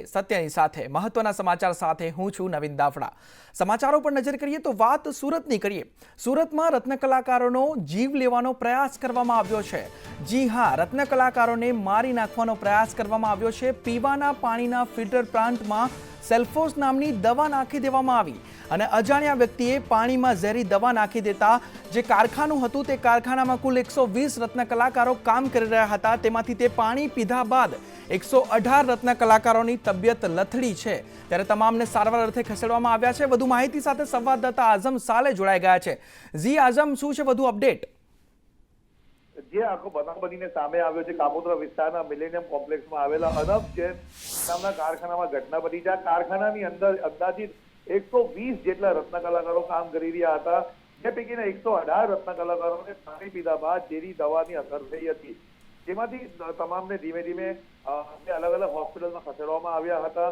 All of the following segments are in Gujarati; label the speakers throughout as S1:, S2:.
S1: સત્યની સાથે મહત્વના સમાચાર સાથે હું છું નવીન દાફડા। સમાચારો પર નજર કરીએ તો વાત સુરતની કરીએ। સુરતમાં રત્ન કલાકારોનો જીવ લેવાનો પ્રયાસ કરવામાં આવ્યો છે। જી હા, રત્ન કલાકારોને મારી નાખવાનો પ્રયાસ કરવામાં આવ્યો છે। પીવાના પાણીના ફિલ્ટર પ્લાન્ટમાં સેલ્ફોસ નામની દવા નાખી દેવામાં આવી અને અજાણ્યા વ્યક્તિએ પાણીમાં ઝેરી દવા નાખી દેતા જે કારખાનું હતું તે કારખાનામાં કુલ 120 રત્ન કલાકારો કામ કરી રહ્યા હતા। તેમાંથી તે પાણી પીધા બાદ 118 રત્ન કલાકારોની તબિયત લથડી છે, ત્યારે તમામને સારવાર અર્થે ખસેડવામાં આવ્યા છે। વધુ માહિતી સાથે સંવાદદાતા આઝમ સાલે જોડાઈ ગયા છે। જી આઝમ, શું છે વધુ અપડેટ?
S2: જે આખો બનાવ બનીને સામે આવ્યો છે કાપોદ્રા વિસ્તારના મિલેનિયમ કોમ્પ્લેક્સમાં આવેલા અનબ જૈન નામના કારખાનામાં ઘટના બની છે। આ કારખાનાની અંદર અંદાજિત 120 જેટલા રત્ન કલાકારો કામ કરી રહ્યા હતા, જે પૈકીના 118 રત્ન કલાકારોને પાણી પીધા બાદ ઝેરી દવાની અસર થઈ હતી, જેમાંથી તમામને ધીમે ધીમે અલગ અલગ હોસ્પિટલમાં ખસેડવામાં આવ્યા હતા,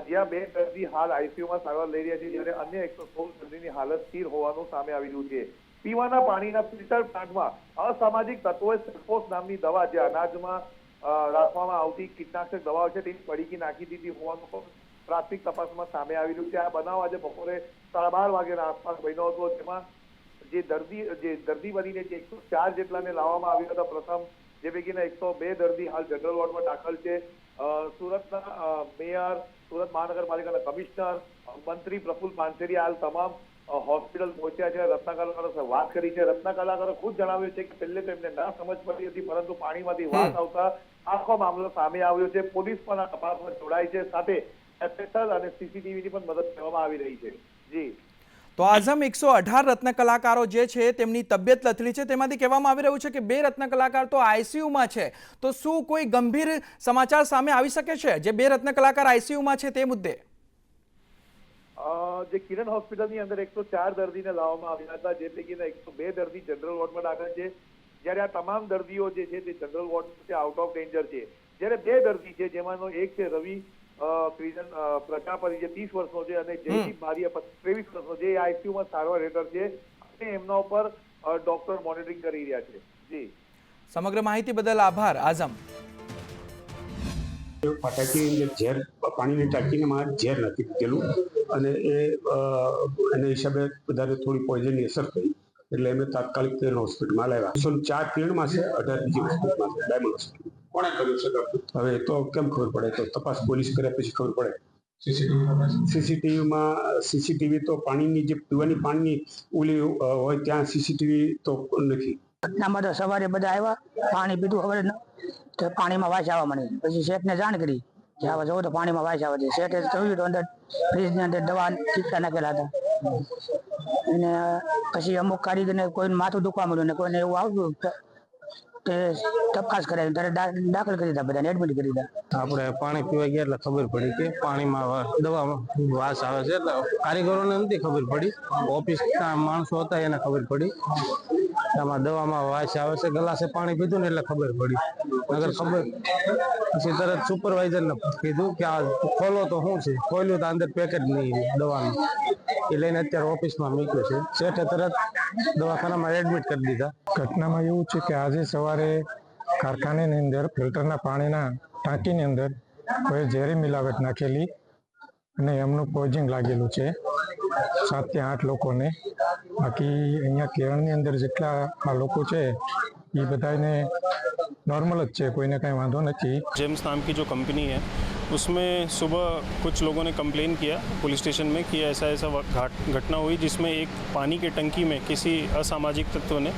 S2: જ્યાં 2 દર્દી હાલ આઈસીયુમાં સારવાર લઈ રહ્યા છે, જ્યારે અન્ય 116 દર્દીની હાલત સ્થિર હોવાનું સામે આવી રહ્યું છે। પીવાના પાણીના ફિલ્ટર પ્લાન્ટમાં અસામાજિક તત્વોએ સેલ્ફોસ નામની દવા, જે અનાજમાં રાખવામાં આવતી કીટનાશક દવાઓ છે, તેની પડીકી નાખી દીધી હોવાનું પ્રાથમિક તપાસમાં સામે આવી રહ્યું છે। આ બનાવ આજે બપોરે 12:30 વાગ્યાના આસપાસ બન્યો હતો, જેમાં જે દર્દી બનીને જે 104 જેટલાને લાવવામાં આવ્યા હતા પ્રથમ, જે પૈકીના 102 દર્દી હાલ જનરલ વોર્ડમાં દાખલ છે। સુરતના મેયર, સુરત મહાનગરપાલિકાના કમિશનર, મંત્રી પ્રફુલ્લ પાનસેરી હાલ તમામ હોસ્પિટલ પહોંચ્યા છે, રત્ન કલાકારો સાથે વાત કરી છે। રત્ન કલાકારો ખુદ જણાવ્યું છે કે પહેલે તો એમને ના સમજ પડી હતી, પરંતુ પાણીમાંથી વાત આવતા આખો મામલો સામે આવ્યો છે। પોલીસ પણ આ તપાસમાં જોડાઈ છે, સાથે એફએસએલ અને સીસીટીવીની પણ મદદ લેવામાં આવી રહી છે। જી
S1: તો આઝમ, 118 રત્ન કલાકારો જે છે તેમની તબિયત લથડી છે, તેમાંથી કહેવામાં આવી રહ્યું છે કે 2 રત્ન કલાકાર તો આઈસીયુમાં છે, તો શું કોઈ ગંભીર સમાચાર સામે આવી શકે છે જે 2 રત્ન કલાકાર આઈસીયુમાં છે તે મુદ્દે?
S2: જે કિરણ હોસ્પિટલની અંદર 104 દર્દીને લાવવામાં આવ્યા હતા, જે પૈકીના 102 દર્દી જનરલ વોર્ડમાં દાખલ છે, જ્યારે આ તમામ દર્દીઓ જે છે તે general ward out of danger છે, જ્યારે 2 દર્દી છે, જેમાંનો એક છે રવિ ક્રિજન પ્રજાપતિ, જે 30 વર્ષનો છે, અને જયદીપ મારિયા 23 વર્ષનો છે, એ આઈસીયુમાં સારવાર હેઠળ છે અને એમના ઉપર ડોક્ટર મોનિટરિંગ કરી રહ્યા છે। જી,
S1: સમગ્ર માહિતી બદલ આભાર આઝમ।
S3: ટાંકીની અંદર ઝેર, પાણીની ટાંકીમાં ઝેર નથી દીધેલું અને એના હિસાબે વધારે થોડી પોઈઝનની અસર થઈ, એટલે એમને તાત્કાલિક કિરણ હોસ્પિટલમાં લાવ્યા। 104 કિરણમાં છે, 18 બીજી હોસ્પિટલમાં છે, ડાયમંડ હોસ્પિટલ। કોણે કર્યું છે? હવે તો કેમ ખબર પડે? તો તપાસ પોલીસ કર્યા પછી ખબર પડે। સીસીટીવી તો પાણીની જે પીવાની પાણીની ઓલી હોય ત્યાં સીસીટીવી તો નથી।
S4: ઘટનામાં તો સવારે બધા આવ્યા, પાણી પીધું, ખબર તો પાણીમાં વાસ આવવા માંડી, પછી શેઠને જાણ કરી કે આવા જવો તો પાણીમાં વાસ આવે છે। શેઠે જોયું તો અંદર ફ્રીજની અંદર દવા ટીપકા નાખેલા હતા, અને પછી અમુક કારીગરને કોઈને માથું દુખવા મળ્યું ને કોઈને એવું આવ્યું તે તપાસ કરાવી ત્યારે દાખલ કરી દીધા, બધાને એડમિટ કરી દીધા।
S5: આપણે પાણી પીવા ગયા એટલે ખબર પડી કે પાણીમાં દવામાં વાસ આવે છે, એટલે કારીગરોને નથી ખબર પડી, ઓફિસના માણસો હતા એને ખબર પડી આમાં દવામાં વાસ આવે છે। ગ્લાસે પાણી પીધું ને એટલે ખબર પડી, અગર ખબર પછી તરત સુપરવાઇઝરને કીધું કે આ ખોલો તો શું છે, ખોલ્યું તો અંદર પેકેટ નહીં દવાનું, એ લઈને અત્યારે ઓફિસમાં મૂક્યું છે। શેઠે તરત દવાખાનામાં એડમિટ કરી દીધા।
S6: ઘટનામાં એવું છે કે આજે સવારે કારખાનાની અંદર ફિલ્ટરના પાણીના ટાંકીની અંદર કોઈ ઝેરી મિલાવટ નાખેલી અને એમનું પોઈઝન લાગેલું છે 7 થી 8 લોકોને। બાકી અહીંયા કેરળની અંદર જેટલા આ લોકો છે એ બધાને नॉर्मल अच्छे, कोई ना कहीं वांधो नहीं।
S7: जेम्स नाम की जो कंपनी है उसमें सुबह कुछ लोगों ने कंप्लेन किया पुलिस स्टेशन में कि ऐसा घटना हुई जिसमें एक पानी के टंकी में किसी असामाजिक तत्व ने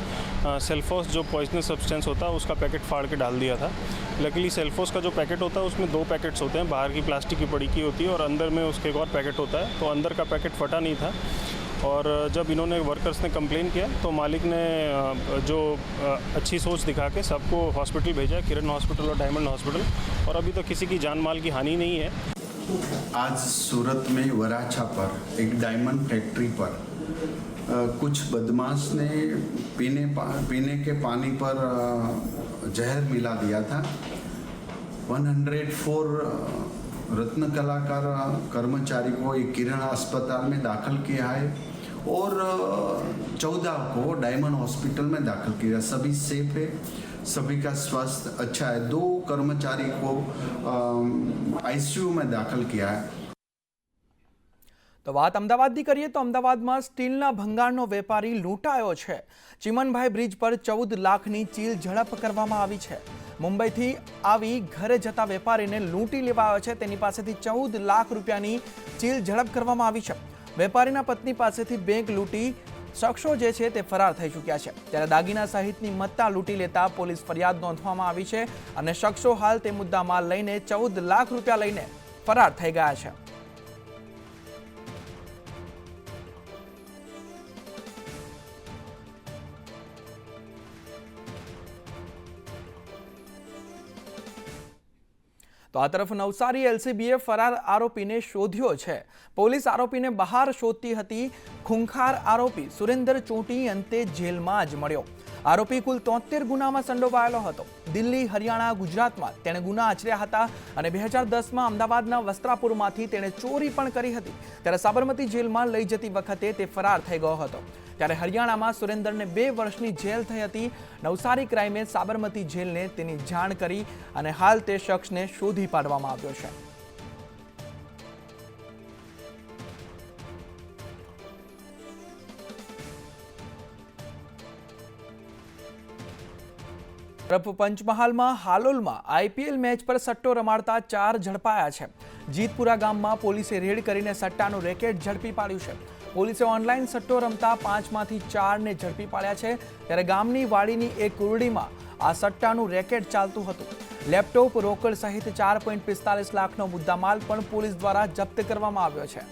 S7: सेल्फोस जो पॉइजनस सब्सटेंस होता है उसका पैकेट फाड़ के डाल दिया था। लकीली सेल्फोस का जो पैकेट होता है उसमें 2 पैकेट्स होते हैं, बाहर की प्लास्टिक की पड़ी की होती है और अंदर में उसके एक और पैकेट होता है, तो अंदर का पैकेट फटा नहीं था। और जब इन्होंने वर्कर्स ने कंप्लेन किया तो मालिक ने जो अच्छी सोच दिखा के सबको हॉस्पिटल भेजा, किरण हॉस्पिटल और डायमंड हॉस्पिटल, और अभी तो किसी की जान माल की हानि नहीं है।
S8: आज सूरत में वराछा पर एक डायमंड फैक्ट्री पर कुछ बदमाश ने पीने के पानी पर जहर मिला दिया था। 104 रत्न कलाकार कर्मचारी को एक किरण अस्पताल में दाखिल किया है और 14 को डायमंड हॉस्पिटल में दाखिल किया। सभी सेफ है। सभी का स्वास्थ्य अच्छा है। 2 कर्मचारी को आईसीयू में दाखिल किया है।
S1: તો વાત અમદાવાદની કરીએ તો અમદાવાદમાં સ્ટીલના ભંગારનો વેપારી લૂંટાયો છે। ચિમનભાઈ બ્રિજ પર 14 લાખની ચીલ ઝડપ કરવામાં આવી છે। મુંબઈથી આવી ઘરે જતા વેપારીને લૂંટી લેવાયો છે। તેની પાસેથી 14 લાખ રૂપિયાની ચીલ ઝડપ કરવામાં આવી છે। વેપારીના પત્ની પાસેથી બેંક લૂંટી શખ્સો જે છે તે ફરાર થઈ ચૂક્યા છે। ત્યારે દાગીના સહિતની મત્તા લૂંટી લેતા પોલીસ ફરિયાદ નોંધવામાં આવી છે અને શખ્સો હાલ તે મુદ્દામાલ લઈને 14 લાખ રૂપિયા લઈને ફરાર થઈ ગયા છે। તો આ તરફ નવસારી એલસીબીએ ફરાર આરોપીને શોધ્યો છે। પોલીસ આરોપીને બહાર શોધતી હતી। ખૂંખાર આરોપી સુરેન્દ્ર ચોટી અંતે જેલમાં જ મળ્યો। આરોપી કુલ 73 ગુનામાં સંડોવાયેલો હતો। દિલ્હી, હરિયાણા, ગુજરાતમાં તેણે ગુના આચર્યા હતા અને 2010માં અમદાવાદના વસ્ત્રાપુરમાંથી તેણે ચોરી પણ કરી હતી। ત્યારે સાબરમતી જેલમાં લઈ જતી વખતે તે ફરાર થઈ ગયો હતો। ત્યારે હરિયાણામાં સુરેન્દ્રને 2 વર્ષની જેલ થઈ હતી। નવસારી ક્રાઇમે સાબરમતી જેલને તેની જાણ કરી અને હાલ તે શખ્સને શોધી પાડવામાં આવ્યો છે। તરફ પંચમહાલમાં હાલોલમાં આઈપીએલ મેચ પર સટ્ટો રમાડતા 4 ઝડપાયા છે। જીતપુરા ગામમાં પોલીસે રેડ કરીને સટ્ટાનું રેકેટ ઝડપી પાડ્યું છે। પોલીસે ઓનલાઈન સટ્ટો રમતા 5માંથી 4ને ઝડપી પાડ્યા છે। ત્યારે ગામની વાડીની એક કુરડીમાં આ સટ્ટાનું રેકેટ ચાલતું હતું। લેપટોપ, રોકડ સહિત 4.45 લાખનો મુદ્દામાલ પણ પોલીસ દ્વારા જપ્ત કરવામાં આવ્યો છે।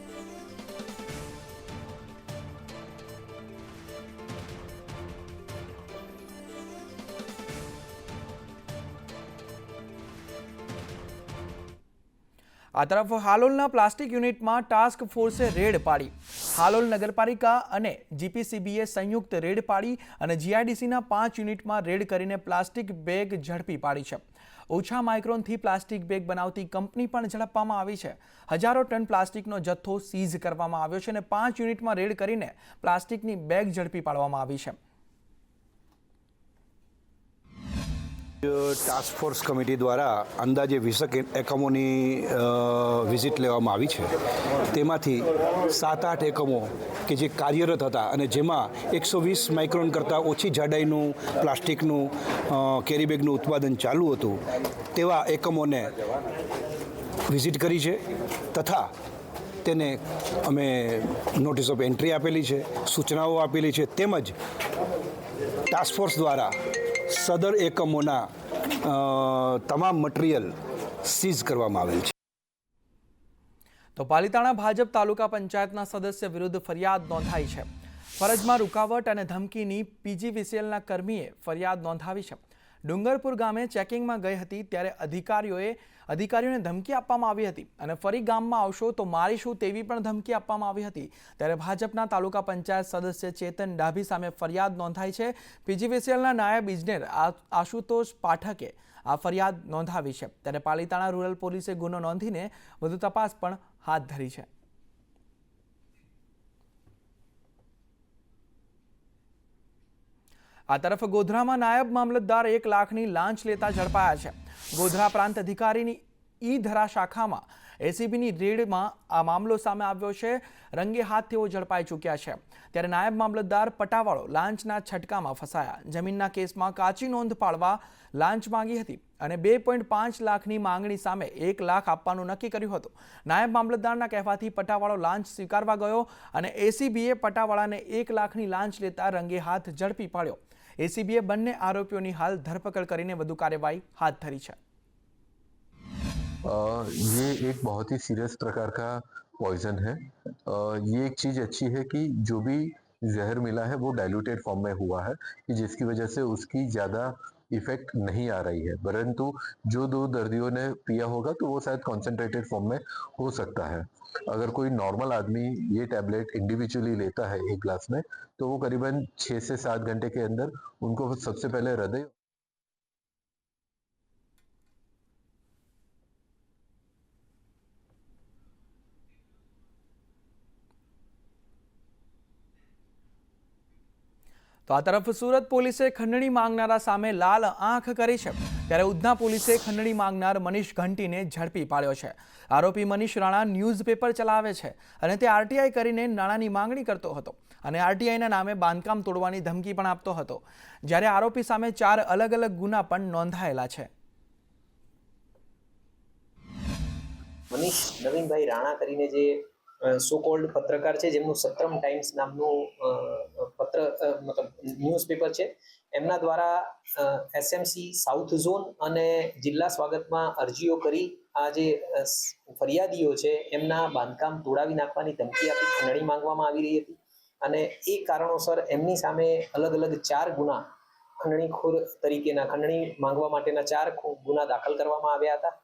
S1: આ તરફ હાલોલના પ્લાસ્ટિક યુનિટમાં ટાસ્ક ફોર્સે રેડ પાડી। હાલોલ નગરપાલિકા અને જીપીસીબીએ સંયુક્ત રેડ પાડી અને જીઆઈડીસીના 5 યુનિટમાં રેડ કરીને પ્લાસ્ટિક બેગ ઝડપી પાડી છે। ઓછા માઇક્રોનથી પ્લાસ્ટિક બેગ બનાવતી કંપની પણ ઝડપવામાં આવી છે। હજારો ટન પ્લાસ્ટિકનો જથ્થો સીઝ કરવામાં આવ્યો છે અને 5 યુનિટમાં રેડ કરીને પ્લાસ્ટિકની બેગ ઝડપી પાડવામાં આવી છે।
S9: ટાસ્ક ફોર્સ કમિટી દ્વારા અંદાજે 20 એકમોની વિઝિટ લેવામાં આવી છે। તેમાંથી 7-8 એકમો કે જે કાર્યરત હતા અને જેમાં 120 માઇક્રોન કરતાં ઓછી જાડાઈનું પ્લાસ્ટિકનું કેરીબેગનું ઉત્પાદન ચાલુ હતું તેવા એકમોને વિઝિટ કરી છે તથા તેને અમે નોટિસ ઓફ એન્ટ્રી આપેલી છે, સૂચનાઓ આપેલી છે તેમજ ટાસ્ક ફોર્સ દ્વારા સદર એકમોના તમામ મટીરિયલ સીઝ કરવામાં આવેલ છે।
S1: તો પાલિતાણા ભાજપ તાલુકા પંચાયતના સદસ્ય વિરુદ્ધ ફરિયાદ નોંધાઈ છે। ફરજમાં રૂકાવટ અને ધમકીની પીજીવીસીએલના કર્મીએ ફરિયાદ નોંધાવી છે। ડુંગરપુર ગામે ચેકિંગમાં ગઈ હતી ત્યારે અધિકારીઓને ધમકી આપવામાં આવી હતી અને ફરી ગામમાં આવશો તો મારીશું તેવી પણ ધમકી આપવામાં આવી હતી। ત્યારે ભાજપના તાલુકા પંચાયત સદસ્ય ચેતન ડાભી સામે ફરિયાદ નોંધાઈ છે। પીજીવીસીએલના નાયબ ઇજનેર આશુતોષ પાઠકે આ ફરિયાદ નોંધાવી છે। ત્યારે પાલિતાણા રૂરલ પોલીસે ગુનો નોંધીને વધુ તપાસ પણ હાથ ધરી છે। આ તરફ ગોધરામાં નાયબ મામલતદાર 1 લાખની લાંચ લેતા ઝડપાયા છે। ગોધરા પ્રાંત અધિકારીની ઈ-ધરા શાખામાં એસીબીની રેડમાં આ મામલો સામે આવ્યો છે। રંગે હાથ તેઓ ઝડપાઈ ચૂક્યા છે। ત્યારે નાયબ મામલતદાર પટાવાળો લાંચના છટકામાં ફસાયા। જમીનના કેસમાં કાચી નોંધ પાડવા લાંચ માંગી હતી અને 2.5 લાખની માંગણી સામે 1 લાખ આપવાનું નક્કી કર્યું હતું। નાયબ મામલતદારના કહેવાથી પટાવાળો લાંચ સ્વીકારવા ગયો અને એસીબીએ પટાવાળાને 1 લાખની લાંચ લેતા રંગે હાથ ઝડપી પાડ્યો। एसीबीए બંને આરોપીઓની હાલ ધરપકડ કરીને વધુ કાર્યવાહી હાથ ધરી છે।
S10: ये एक बहुत ही सीरियस प्रकार का पॉइजन है। ये एक चीज अच्छी है कि जो भी जहर मिला है वो डाइल्यूटेड फॉर्म में हुआ है कि जिसकी वजह से उसकी ज्यादा इफेक्ट नहीं आ रही है, परंतु जो 2 दर्दियों ने पिया होगा तो वो शायद कॉन्सेंट्रेटेड फॉर्म में हो सकता है। अगर कोई नॉर्मल आदमी ये टैबलेट इंडिविजुअली लेता है 1 ग्लास में तो वो करीबन 6 से 7 घंटे के अंदर उनको सबसे पहले हृदय
S1: તો તો આ તરફ સુરત પોલીસે ખંડણી માંગનારા સામે લાલ આંખ કરી છે, ત્યારે ઉધના પોલીસે ખંડણી માંગનાર મનીષ ઘંટીને ઝડપી પાડ્યો છે. આરોપી મનીષ રાણા ન્યૂઝપેપર ચલાવે છે અને તે આરટીઆઈ કરીને નાણાંની માંગણી કરતો હતો અને આરટીઆઈના નામે બાંધકામ તોડવાની ધમકી પણ આપતો હતો, જ્યારે આરોપી સામે 4 અલગ અલગ ગુના પણ નોંધાયેલા છે.
S11: મનીષ નવીનભાઈ રાણા કરીને જે સો કોલ્ડ પત્રકાર છે, જેમનું સત્રમ ટાઈમ્સ નામનું ન્યૂઝપેપર છે, એમના દ્વારા એસએમસી સાઉથ ઝોન અને જિલ્લા સ્વાગતમાં અરજીઓ કરી આ જે ફરિયાદીઓ છે એમના બાંધકામ તોડાવી નાખવાની ધમકી આપી ખંડણી માંગવામાં આવી રહી હતી અને એ કારણોસર એમની સામે અલગ અલગ 4 ગુના ખંડણીખોર તરીકેના ખંડણી માંગવા માટેના 4 ગુના દાખલ કરવામાં આવ્યા હતા.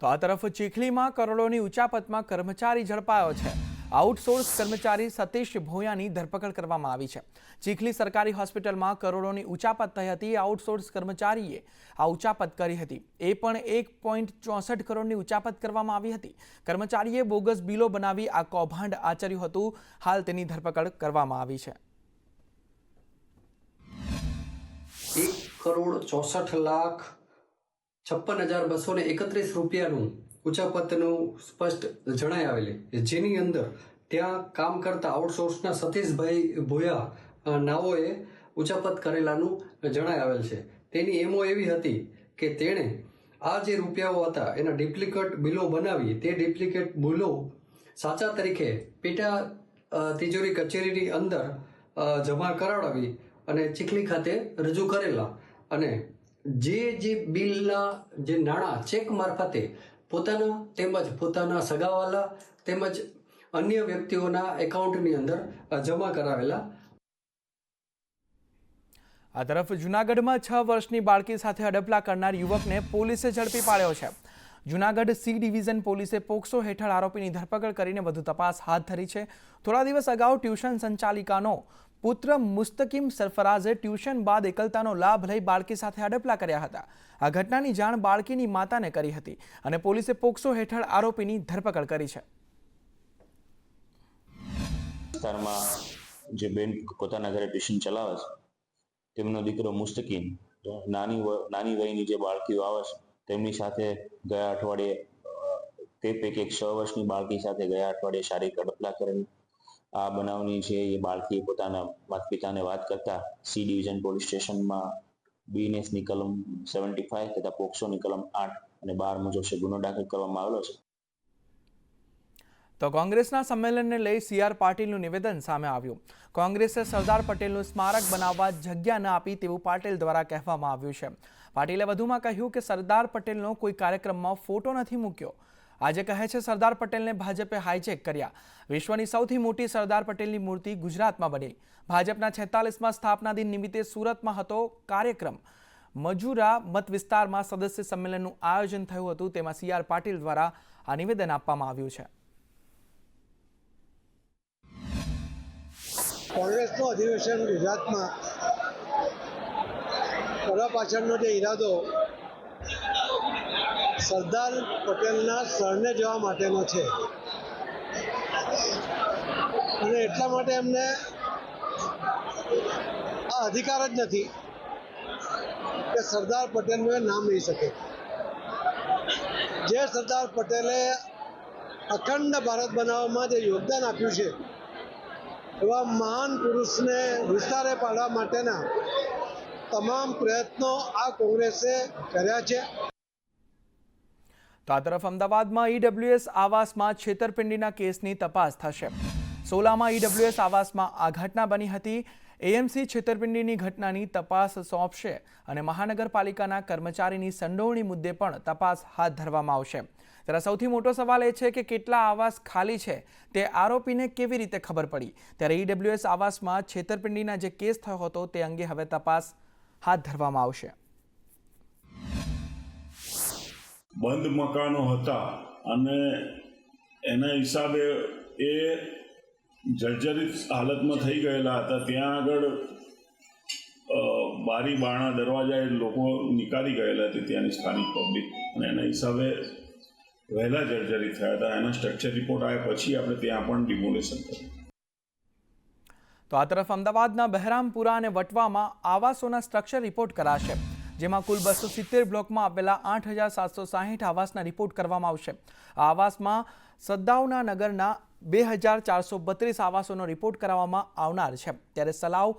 S1: તો આ તરફ ચીખલીમાં કરોડોની ઉચાપતમાં કર્મચારી ઝડપાયો છે. આઉટસોર્સ કર્મચારી સતીશ ભોયાની ધરપકડ કરવામાં આવી છે. ચીખલી સરકારી હોસ્પિટલમાં કરોડોની ઉચાપત થઈ હતી. આઉટસોર્સ કર્મચારીએ આ ઉચાપત કરી હતી. એ પણ 1.64 કરોડની ઉચાપત કરવામાં આવી હતી. કર્મચારીએ બોગસ બિલો બનાવી આ કૌભાંડ આચર્યું હતું. હાલ તેની ધરપકડ કરવામાં આવી છે.
S12: 1,64,56,231 રૂપિયાનું ઉચાપતનું સ્પષ્ટ જણાઈ આવેલી, જેની અંદર ત્યાં કામ કરતા આઉટસોર્સના સતીશભાઈ ભોયા નાઓએ ઉચાપત કરેલાનું જણાઈ આવેલ છે. તેની એમઓ એવી હતી કે તેણે આ જે રૂપિયાઓ હતા એના ડુપ્લિકેટ બિલો બનાવી તે ડુપ્લિકેટ બિલો સાચા તરીકે પેટા તિજોરી કચેરીની અંદર જમા કરાવડાવી અને ચીખલી ખાતે રજૂ કરેલા અને જે બિલના જે નાણાં ચેક મારફતે પોતાના તેમજ પોતાના સગાવાલા તેમજ અન્ય વ્યક્તિઓના એકાઉન્ટની અંદર જમા કરાવેલા.
S1: આ તરફ જૂનાગઢમાં 6 વર્ષની બાળકી સાથે અડપલા કરનાર યુવકને પોલીસે ઝડપી પાડ્યો છે. જૂનાગઢ સી ડિવિઝન પોલીસે પોક્સો હેઠળ આરોપીની ધરપકડ કરીને વધુ તપાસ હાથ ધરી છે. થોડા દિવસ અગાઉ ટ્યુશન સંચાલિકાનો પુત્ર મુસ્તકીમ સરફરાઝે ટ્યુશન બાદ એકલતાનો લાભ લઈ બાળકી સાથે અડપલા કર્યા હતા. આ ઘટનાની જાણ બાળકીની માતાને કરી હતી અને પોલીસે પોક્સો હેઠળ આરોપીની ધરપકડ કરી છે.
S13: વિસ્તારમાં જે બેન પોતાના ઘરે ટ્યુશન ચલાવે છે તેમનો દીકરો મુસ્તકીમ નાની વયની જે બાળકીઓ આવે છે તેમની સાથે ગયા અઠવાડિયે તે પૈકી 6 વર્ષની બાળકી સાથે ગયા અઠવાડિયે શારીરિક અડપલા કરેલી. આ બનાવની છે એ બાળકી પોતાના માતા પિતાને વાત કરતા સી ડિવિઝન પોલીસ સ્ટેશનમાં બીએનએસની કલમ 75 તથા પોક્સોની કલમ 8 અને 12 મુજબ ગુનો દાખલ કરવામાં આવેલો છે.
S1: તો કોંગ્રેસના સંમેલનને લઈ CR પાટીલનું નિવેદન સામે આવ્યું. કોંગ્રેસે સરદાર પટેલનું સ્મારક બનાવવા જગ્યા ન આપી તેવું પાટીલ દ્વારા કહેવામાં આવ્યું છે. પાટીલે વધુમાં કહ્યું કે સરદાર પટેલનો કોઈ કાર્યક્રમમાં ફોટો નથી મૂક્યો. આજે કહે છે સરદાર પટેલને ભાજપે હાઈજેક કર્યા. વિશ્વની સૌથી મોટી સરદાર પટેલની મૂર્તિ ગુજરાતમાં બની. ભાજપના 46મા સ્થાપના દિન નિમિત્તે સુરતમાં હતો કાર્યક્રમ. મજૂરા મત વિસ્તારમાં સદસ્ય સંમેલનનું આયોજન થયું હતું. તેમાં CR પાટીલ દ્વારા આ નિવેદન આપવામાં આવ્યું છે.
S14: કોંગ્રેસનું અધિવેશન ગુજરાતમાં કરવા પાછળનો જે ઈરાદો સરદાર પટેલના સ્થળને જવા માટેનો છે અને એટલા માટે એમને આ અધિકાર જ નથી કે સરદાર પટેલનું નામ લઈ શકે. જે સરદાર પટેલે અખંડ ભારત બનાવવામાં જે યોગદાન આપ્યું છે એવા મહાન પુરુષને વિસ્તારે પાડવા માટેના તમામ પ્રયત્નો આ કોંગ્રેસે કર્યા છે.
S1: તો આ તરફ અમદાવાદમાં EWS આવાસમાં છેતરપિંડીના કેસની તપાસ થશે. સોલામાં EWS આવાસમાં આ ઘટના બની હતી. AMC છેતરપિંડીની ઘટનાની તપાસ સોંપશે અને મહાનગરપાલિકાના કર્મચારીની સંડોવણી મુદ્દે પણ તપાસ હાથ ધરવામાં આવશે. ત્યારે સૌથી મોટો સવાલ એ છે કે કેટલા આવાસ ખાલી છે તે આરોપીને કેવી રીતે ખબર પડી. ત્યારે EWS આવાસમાં છેતરપિંડીના જે કેસ થયો હતો તે અંગે હવે તપાસ હાથ ધરવામાં આવશે.
S15: બંધ મકાનો હતા અને એના હિસાબે એ જર્જરિત હાલતમાં થઈ ગયેલા હતા. ત્યાં આગળ બારી બારણા દરવાજા એ લોકો નીકાળી ગયેલા હતી ત્યાંની સ્થાનિક પબ્લિક, અને એના હિસાબે વહેલા જર્જરિત થયા હતા. એના સ્ટ્રક્ચર રિપોર્ટ આવ્યા પછી આપણે ત્યાં પણ ડિમોલેશન કર્યું.
S1: તો આ તરફ અમદાવાદના બહેરામપુરા અને વટવામાં આવાસોના સ્ટ્રક્ચર રિપોર્ટ કરાશે, જેમાં કુલ 270 બ્લોકમાં આવેલા 8760 આવાસના રિપોર્ટ કરવામાં આવશે. આ આવાસમાં સદ્દાવના નગરના 2432 આવાસોનો રિપોર્ટ કરાવવામાં આવનાર છે. ત્યારે સલાવ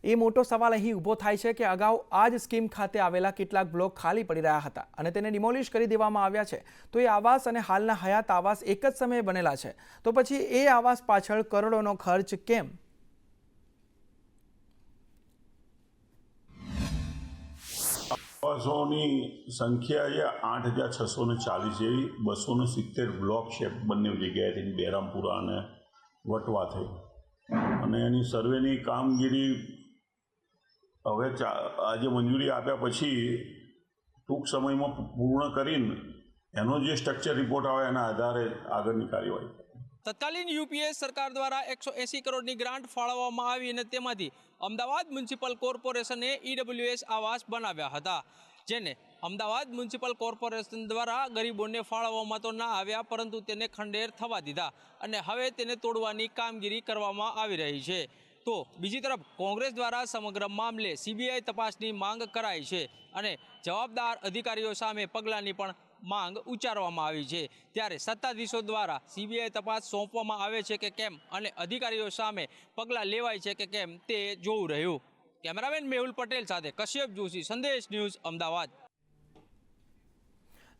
S1: એ મોટો સવાલ અહીં ઊભો થાય છે કે અગાઉ આ જ સ્કીમ ખાતે આવેલા કેટલાક બ્લોક ખાલી પડી રહ્યા હતા અને તેને ડિમોલિશ કરી દેવામાં આવ્યા છે. તો એ આવાસ અને હાલના હયાત આવાસ એક જ સમયે બનેલા છે, તો પછી એ આવાસ પાછળ કરોડોનો ખર્ચ કેમ?
S15: આવાસોની સંખ્યા છે 8640 જેવી. 270 બ્લોક છે બંને જગ્યાએથી, બહેરામપુરા અને વટવા થઈ. અને એની સર્વેની કામગીરી હવે આજે મંજૂરી આપ્યા પછી ટૂંક સમયમાં પૂર્ણ કરીને એનો જે સ્ટ્રક્ચર રિપોર્ટ આવે એના આધારે આગળની કાર્યવાહી.
S16: તત્કાલીન યુપીએ સરકાર દ્વારા 180 કરોડની ગ્રાન્ટ ફાળવવામાં આવી અને તેમાંથી અમદાવાદ મ્યુનિસિપલ કોર્પોરેશને EWS આવાસ બનાવ્યા હતા, જેને અમદાવાદ મ્યુનિસિપલ કોર્પોરેશન દ્વારા ગરીબોને ફાળવવામાં તો ના આવ્યા, પરંતુ તેને ખંડેર થવા દીધા અને હવે તેને તોડવાની કામગીરી કરવામાં આવી રહી છે. તો બીજી તરફ કોંગ્રેસ દ્વારા સમગ્ર મામલે CBI તપાસની માંગ કરાઈ છે અને જવાબદાર અધિકારીઓ સામે પગલાંની પણ માંગ ઉચ્ચારવામાં આવી છે. ત્યારે સત્તાધીશો દ્વારા CBI તપાસ સોંપવામાં આવે છે કે કેમ અને અધિકારીઓ સામે પગલાં લેવાય છે કે કેમ તે જોવું રહ્યું. કેમેરામેન મેહુલ પટેલ સાથે કશ્યપ જોશી, સંદેશ ન્યૂઝ, અમદાવાદ.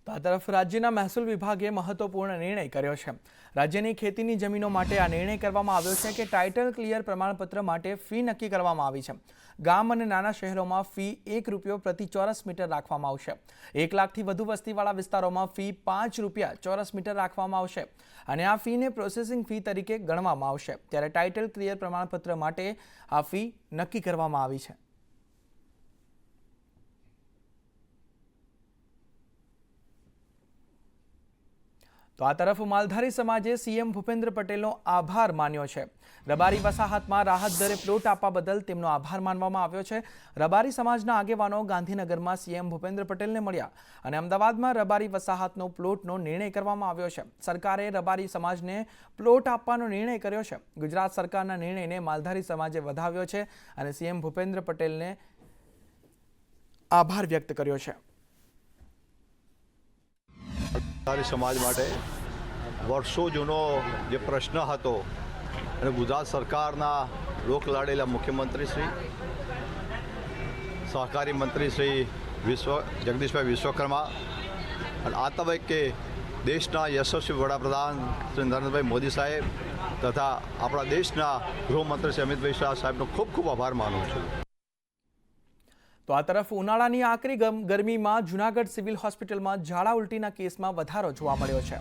S1: તો આ તરફ રાજ્યના મહેસૂલ વિભાગે મહત્વપૂર્ણ નિર્ણય કર્યો છે. રાજ્યની ખેતીની જમીનો માટે આ નિર્ણય કરવામાં આવ્યો છે કે ટાઇટલ ક્લિયર પ્રમાણપત્ર માટે ફી નક્કી કરવામાં આવી છે. ગામ અને નાના શહેરોમાં ફી ₹1 પ્રતિ ચોરસ મીટર રાખવામાં આવશે. 1 લાખથી વધુ વસ્તીવાળા વિસ્તારોમાં ફી ₹5 ચોરસ મીટર રાખવામાં આવશે અને આ ફીને પ્રોસેસિંગ ફી તરીકે ગણવામાં આવશે. ત્યારે ટાઇટલ ક્લિયર પ્રમાણપત્ર માટે આ ફી નક્કી કરવામાં આવી છે. તો આ તરફ માલધારી સમાજે CM ભૂપેન્દ્ર પટેલનો આભાર માન્યો છે. રબારી વસાહતમાં રાહત દરે પ્લોટ આપવા બદલ તેમનો આભાર માનવામાં આવ્યો છે. રબારી સમાજના આગેવાનો ગાંધીનગરમાં CM ભૂપેન્દ્ર પટેલને મળ્યા અને અમદાવાદમાં રબારી વસાહતનો પ્લોટનો નિર્ણય કરવામાં આવ્યો છે. સરકારે રબારી સમાજને પ્લોટ આપવાનો નિર્ણય કર્યો છે. ગુજરાત સરકારના નિર્ણયને માલધારી સમાજે વધાવ્યો છે અને CM ભૂપેન્દ્ર પટેલને આભાર વ્યક્ત કર્યો છે.
S17: સમાજ માટે વર્ષો જૂનો જે પ્રશ્ન હતો અને ગુજરાત સરકારના લોકલાડેલા મુખ્યમંત્રી શ્રી સહકારી મંત્રી શ્રી જગદીશભાઈ વિશ્વકર્મા અને આ તબક્કે દેશના યશસ્વી વડાપ્રધાન શ્રી નરેન્દ્રભાઈ મોદી સાહેબ તથા આપણા દેશના ગૃહમંત્રી શ્રી અમિતભાઈ શાહ સાહેબનો ખૂબ ખૂબ આભાર માનું છું.
S1: તો આ તરફ ઉનાળાની આકરી ગરમીમાં જૂનાગઢ સિવિલ હોસ્પિટલમાં ઝાડા ઉલટીના કેસમાં વધારો જોવા મળ્યો છે.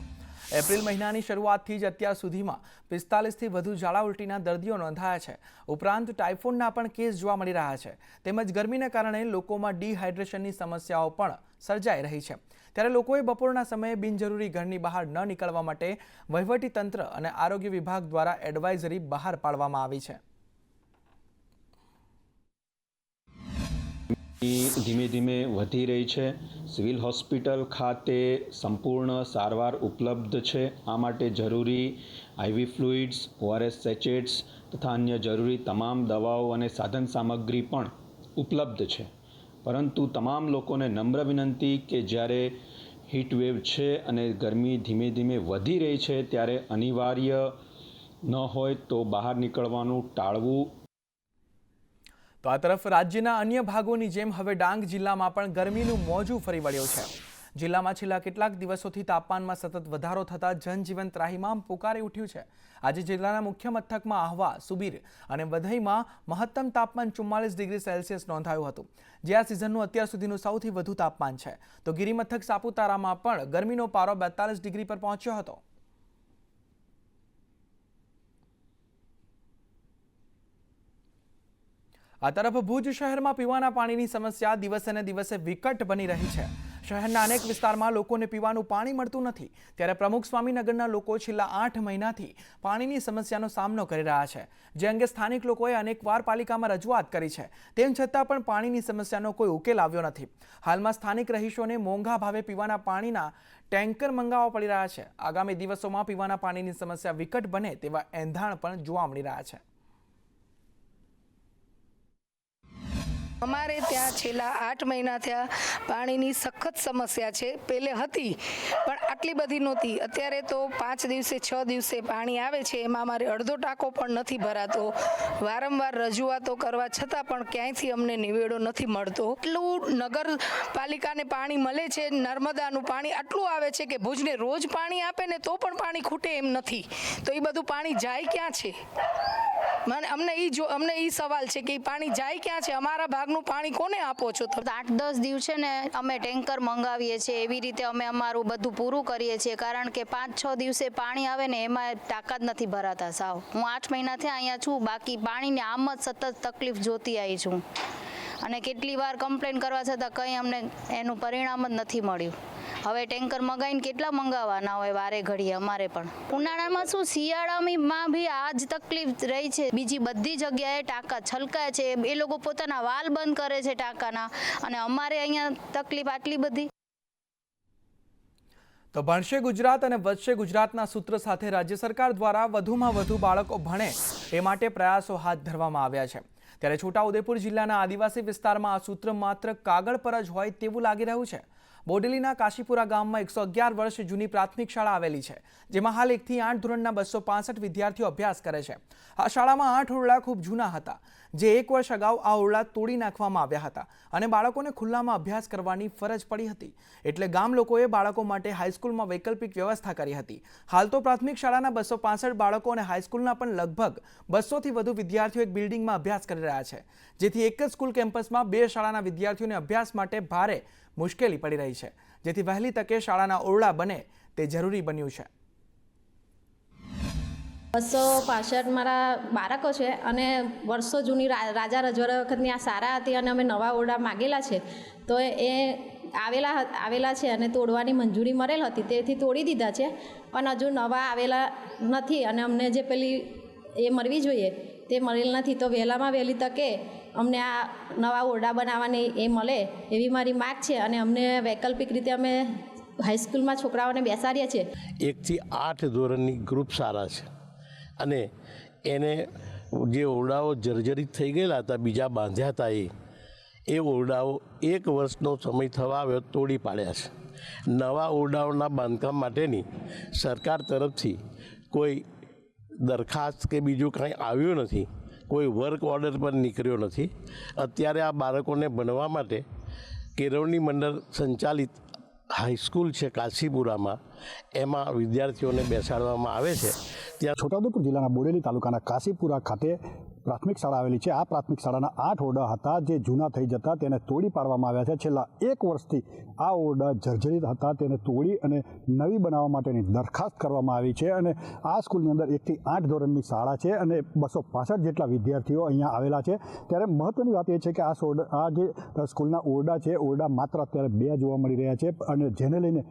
S1: એપ્રિલ મહિનાની શરૂઆતથી જ અત્યાર સુધીમાં 45થી વધુ ઝાડા ઉલટીના દર્દીઓ નોંધાયા છે. ઉપરાંત ટાઇફોઇડના પણ કેસ જોવા મળી રહ્યા છે. તેમજ ગરમીના કારણે લોકોમાં ડિહાઇડ્રેશનની સમસ્યાઓ પણ સર્જાઈ રહી છે. ત્યારે લોકોએ બપોરના સમયે બિનજરૂરી ઘરની બહાર ન નીકળવા માટે વહીવટીતંત્ર અને આરોગ્ય વિભાગ દ્વારા એડવાઇઝરી બહાર પાડવામાં આવી છે.
S18: ધીમે ધીમે વધી રહી છે. સિવિલ હોસ્પિટલ ખાતે સંપૂર્ણ સારવાર ઉપલબ્ધ છે. આ માટે જરૂરી IV ફ્લુઇડ્સ, ORS સેચેટ્સ તથા અન્ય જરૂરી તમામ દવાઓ અને સાધન સામગ્રી પણ ઉપલબ્ધ છે. પરંતુ તમામ લોકોને નમ્ર વિનંતી કે જ્યારે હીટવેવ છે અને ગરમી ધીમે ધીમે વધી રહી છે ત્યારે અનિવાર્ય ન હોય તો બહાર નીકળવાનું ટાળવું.
S1: તો આ તરફ રાજ્યના અન્ય ભાગોની જેમ હવે ડાંગ જિલ્લામાં પણ ગરમીનું મોજું ફરી વળ્યું છે. જિલ્લામાં છેલ્લા કેટલાક દિવસોથી તાપમાનમાં સતત વધારો થતાં જનજીવન ત્રાહિમામ પુકારી ઉઠ્યું છે. આજે જિલ્લાના મુખ્ય મથકમાં આહવા, સુબીર અને વઘઈમાં મહત્તમ તાપમાન 44 ડિગ્રી સેલ્સિયસ નોંધાયું હતું, જે આ સિઝનનું અત્યાર સુધીનું સૌથી વધુ તાપમાન છે. તો ગિરિમથક સાપુતારામાં પણ ગરમીનો પારો 42 ડિગ્રી પર પહોંચ્યો હતો. આ તરફ ભુજ શહેરમાં પીવાના પાણીની સમસ્યા દિવસે ને દિવસે વિકટ બની રહી છે. શહેરના અનેક વિસ્તારમાં લોકોને પીવાનું પાણી મળતું નથી. ત્યારે પ્રમુખ સ્વામીનગરના લોકો છેલ્લા 8 મહિનાથી પાણીની સમસ્યાનો સામનો કરી રહ્યા છે, જે અંગે સ્થાનિક લોકોએ અનેકવાર પાલિકામાં રજૂઆત કરી છે. તેમ છતાં પણ પાણીની સમસ્યાનો કોઈ ઉકેલ આવ્યો નથી. હાલમાં સ્થાનિક રહીશોને મોંઘા ભાવે પીવાના પાણીના ટેન્કર મંગાવવા પડી રહ્યા છે. આગામી દિવસોમાં પીવાના પાણીની સમસ્યા વિકટ બને તેવા એંધાણ પણ જોવા મળી રહ્યા છે.
S19: અમારે ત્યાં છેલ્લા 8 મહિના થયા પાણીની સખત સમસ્યા છે. પહેલે હતી પણ આટલી બધી નહોતી. અત્યારે તો 5 દિવસે 6 દિવસે પાણી આવે છે, એમાં અમારે અડધો ટાંકો પણ નથી ભરાતો. વારંવાર રજૂઆતો કરવા છતાં પણ ક્યાંયથી અમને નિવેડો નથી મળતો. એટલું નગરપાલિકાને પાણી મળે છે, નર્મદાનું પાણી આટલું આવે છે કે ભુજને રોજ પાણી આપે ને તો પણ પાણી ખૂટે એમ નથી. તો એ બધું પાણી જાય ક્યાં છે? અમને ઈ સવાલ છે કે પાણી જાય ક્યાં છે? અમારા ભાગનું પાણી કોને આપો છો?
S20: 8-10 દિવસે ને અમે ટેન્કર મંગાવીએ છીએ, એવી રીતે અમે અમારું બધું પૂરું કરીએ છીએ, કારણ કે 5-6 દિવસે પાણી આવે ને એમાં ટાંકા જ નથી ભરાતા સાવ. હું 8 મહિનાથી અહીંયા છું, બાકી પાણીની આમ જ સતત તકલીફ જોતી આવી છું અને કેટલી વાર કમ્પ્લેન કરવા છતાં કંઈ અમને એનું પરિણામ જ નથી મળ્યું. હવે ટેન્કર મગાવીને કેટલા મંગાવવાના હોય વારે ઘડીએ અમારે પણ. ઉનાળામાં શું, શિયાળામાં બી આ જ તકલીફ રહી છે. બીજી બધી જગ્યાએ ટાંકા છલકાય છે, એ લોકો પોતાના વાલ બંધ કરે છે ટાંકાના, અને અમારે અહીંયા તકલીફ આટલી બધી.
S1: તો ભણશે ગુજરાત અને વધશે ગુજરાતના સૂત્ર સાથે રાજ્ય સરકાર દ્વારા વધુમાં વધુ બાળકો ભણે એ માટે પ્રયાસો હાથ ધરવામાં આવ્યા છે. ત્યારે છોટાઉદેપુર જિલ્લાના આદિવાસી વિસ્તારમાં આ સૂત્ર માત્ર કાગળ પર જ હોય તેવું લાગી રહ્યું છે. બોડેલીના કાશીપુરા ગામમાં 111 વર્ષ જૂની પ્રાથમિક શાળા આવેલી છે, જેમાં હાલ 1 થી 8 ધોરણના 265 વિદ્યાર્થીઓ અભ્યાસ કરે છે. આ શાળામાં 8 ઓરડા ખૂબ જૂના હતા, જે 1 વર્ષ અગાઉ આ ઓરડા તોડી નાખવામાં આવ્યા હતા અને બાળકોને ખુલ્લામાં અભ્યાસ કરવાની ફરજ પડી હતી. એટલે ગામ લોકોએ બાળકો માટે હાઈસ્કૂલમાં વૈકલ્પિક વ્યવસ્થા કરી હતી. હાલ તો પ્રાથમિક શાળાના 265 બાળકો અને હાઈસ્કૂલના પણ લગભગ 200 થી વધુ વિદ્યાર્થીઓ એક બિલ્ડિંગમાં અભ્યાસ કરી રહ્યા છે, જેથી એક જ સ્કૂલ કેમ્પસમાં 2 શાળાના વિદ્યાર્થીઓને અભ્યાસ માટે ભારે મુશ્કેલી પડી રહી છે, જેથી વહેલી તકે શાળાના ઓરડા બને તે જરૂરી બન્યું છે.
S21: 265 મારા બાળકો છે અને વર્ષો જૂની રાજા રજવાડા વખતની આ શાળા હતી અને અમે નવા ઓરડા માગેલા છે, તો એ આવેલા છે અને તોડવાની મંજૂરી મળેલ હતી, તેથી તોડી દીધા છે, પણ હજુ નવા આવેલા નથી અને અમને જે પેલી એ મળવી જોઈએ તે મળેલ નથી. તો વહેલામાં વહેલી તકે અમને આ નવા ઓરડા બનાવવાની એ મળે એવી મારી માગ છે અને અમને વૈકલ્પિક રીતે અમે હાઈસ્કૂલમાં છોકરાઓને બેસાડીએ છીએ.
S22: 1 થી 8 ધોરણની ગ્રુપ શાળા છે અને એને જે ઓરડાઓ જર્જરિત થઈ ગયેલા હતા, બીજા બાંધ્યા હતા, એ ઓરડાઓ 1 વર્ષનો સમય થવા આવ્યો તોડી પાડ્યા છે. નવા ઓરડાઓના બાંધકામ માટેની સરકાર તરફથી કોઈ દરખાસ્ત કે બીજું કાંઈ આવ્યું નથી, કોઈ વર્ક ઓર્ડર પણ નીકળ્યો નથી. અત્યારે આ બાળકોને ભણવા માટે કેળવણી મંડળ સંચાલિત હાઈસ્કૂલ છે કાશીપુરામાં, એમાં વિદ્યાર્થીઓને બેસાડવામાં આવે છે. ત્યાં
S23: છોટાઉદેપુર જિલ્લાના બોડેલી તાલુકાના કાશીપુરા ખાતે પ્રાથમિક શાળા આવેલી છે. આ પ્રાથમિક શાળાના 8 ઓરડા હતા, જે જૂના થઈ જતા તેને તોડી પાડવામાં આવ્યા છે. છેલ્લા 1 વર્ષથી આ ઓરડા જર્જરિત હતા, તેને તોડી અને નવી બનાવવા માટેની દરખાસ્ત કરવામાં આવી છે. અને આ સ્કૂલની અંદર 1 થી 8 ધોરણની શાળા છે અને 265 જેટલા વિદ્યાર્થીઓ અહીંયા આવેલા છે. ત્યારે મહત્વની વાત એ છે કે આ જે સ્કૂલના ઓરડા છે, ઓરડા માત્ર અત્યારે 2 જોવા મળી રહ્યા છે અને જેને લઈને